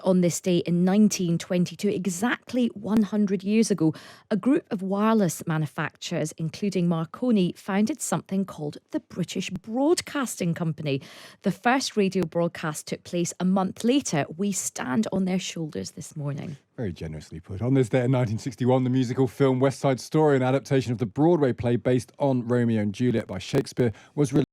on this day in 1922, exactly 100 years ago, a group of wireless manufacturers, including Marconi, founded something called the British Broadcasting Company. The first radio broadcast took place a month later. We stand on their shoulders this morning. Very generously put. On this day in 1961, the musical film West Side Story, an adaptation of the Broadway play based on Romeo and Juliet by Shakespeare, was released.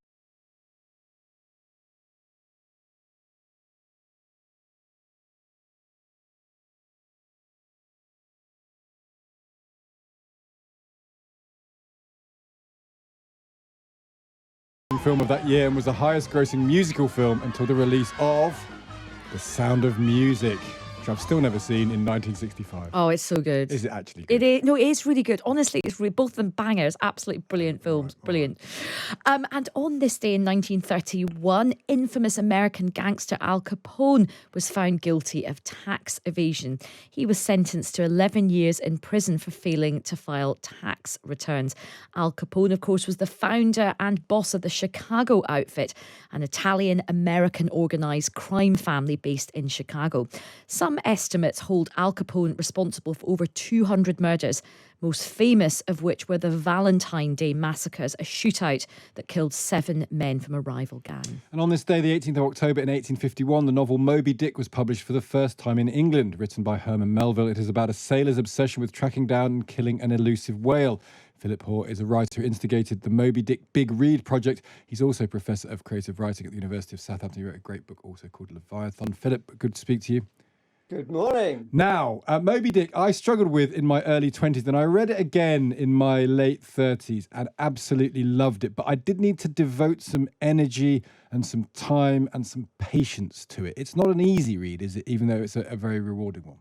Film of that year and was the highest grossing musical film until the release of The Sound of Music, which I've still never seen, in 1965. Oh, it's so good. Is it actually good? It is. No, it is really good. Honestly, it's really, both of them bangers. Absolutely brilliant films. Brilliant. And on this day in 1931, infamous American gangster Al Capone was found guilty of tax evasion. He was sentenced to 11 years in prison for failing to file tax returns. Al Capone, of course, was the founder and boss of the Chicago outfit, an Italian-American organised crime family based in Chicago. Some estimates hold Al Capone responsible for over 200 murders, most famous of which were the Valentine Day massacres, a shootout that killed 7 men from a rival gang. And on this day, the 18th of October in 1851, the novel Moby Dick was published for the first time in England. Written by Herman Melville, it is about a sailor's obsession with tracking down and killing an elusive whale. Philip Hoare is a writer who instigated the Moby Dick Big Read project. He's also Professor of Creative Writing at the University of Southampton. He wrote a great book also called Leviathan. Philip, good to speak to you. Good morning. Now, Moby Dick, I struggled with in my early 20s, and I read it again in my late 30s and absolutely loved it. But I did need to devote some energy and some time and some patience to it. It's not an easy read, is it, even though it's a very rewarding one?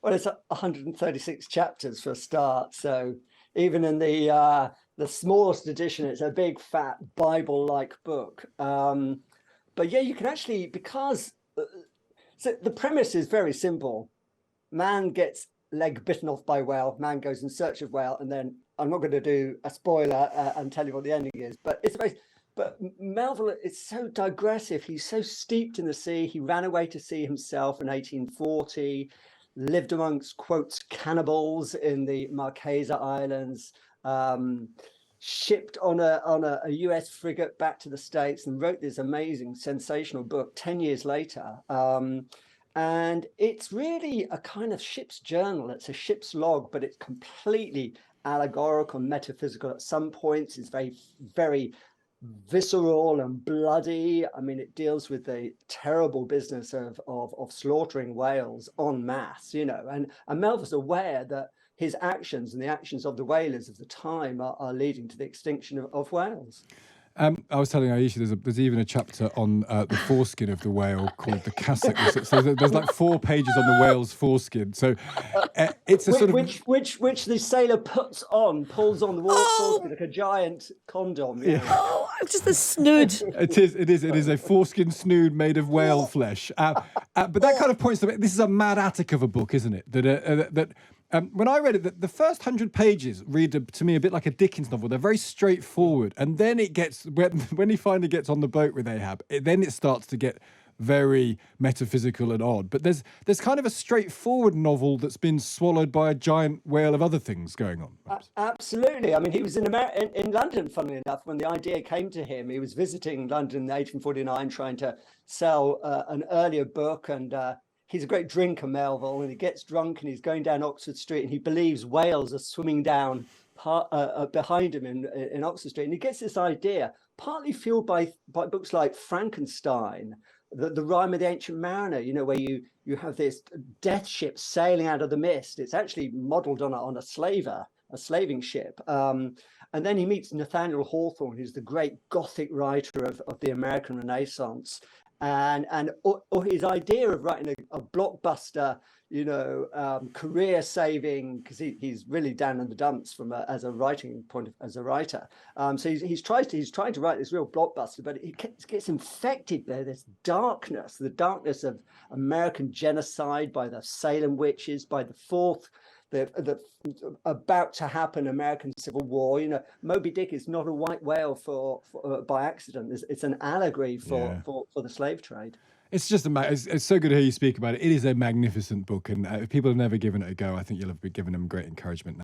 Well, it's 136 chapters for a start. So even in the smallest edition, it's a big, fat, Bible-like book. But yeah, you can actually, because... So the premise is very simple. Man gets leg bitten off by whale. Man goes in search of whale, and then I'm not going to do a spoiler and tell you what the ending is. But it's very. But Melville is so digressive. He's so steeped in the sea. He ran away to sea himself in 1840. Lived amongst quotes cannibals in the Marquesa Islands. Shipped on a US frigate back to the States and wrote this amazing, sensational book 10 years later. And it's really a kind of ship's journal. It's a ship's log, but it's completely allegorical and metaphysical. At some points, it's very, very visceral and bloody. I mean, it deals with the terrible business of slaughtering whales en masse, you know, and Melville's aware that his actions and the actions of the whalers of the time are leading to the extinction of whales. I was telling Aisha, there's even a chapter on the foreskin of the whale called the cassock. So there's like 4 pages on the whale's foreskin. So it's a sort of... Which the sailor pulls on the foreskin like a giant condom. Yeah. Oh, just the snood. It is a foreskin snood made of whale flesh. But that kind of points to... This is a mad attic of a book, isn't it? That when I read it, the first 100 pages read to me a bit like a Dickens novel. They're very straightforward. And then it gets, when he finally gets on the boat with Ahab, then it starts to get very metaphysical and odd. But there's kind of a straightforward novel that's been swallowed by a giant whale of other things going on. Absolutely. I mean, he was in London, funnily enough, when the idea came to him. He was visiting London in 1849, trying to sell an earlier book, and he's a great drinker, Melville, and he gets drunk and he's going down Oxford Street and he believes whales are swimming down behind him in Oxford Street. And he gets this idea, partly fueled by books like Frankenstein, the Rime of the Ancient Mariner, you know, where you have this death ship sailing out of the mist. It's actually modelled on a slaving ship. And then he meets Nathaniel Hawthorne, who's the great Gothic writer of the American Renaissance. And his idea of writing a blockbuster, you know, career-saving, because he's really down in the dumps as a writer. So he's trying to write this real blockbuster, but it gets infected by this darkness, the darkness of American genocide by the Salem witches, by the about to happen American Civil War. You know, Moby Dick is not a white whale by accident. It's an allegory for the slave trade. It's just it's so good to hear you speak about it. It is a magnificent book, and if people have never given it a go, I think you'll have been giving them great encouragement now.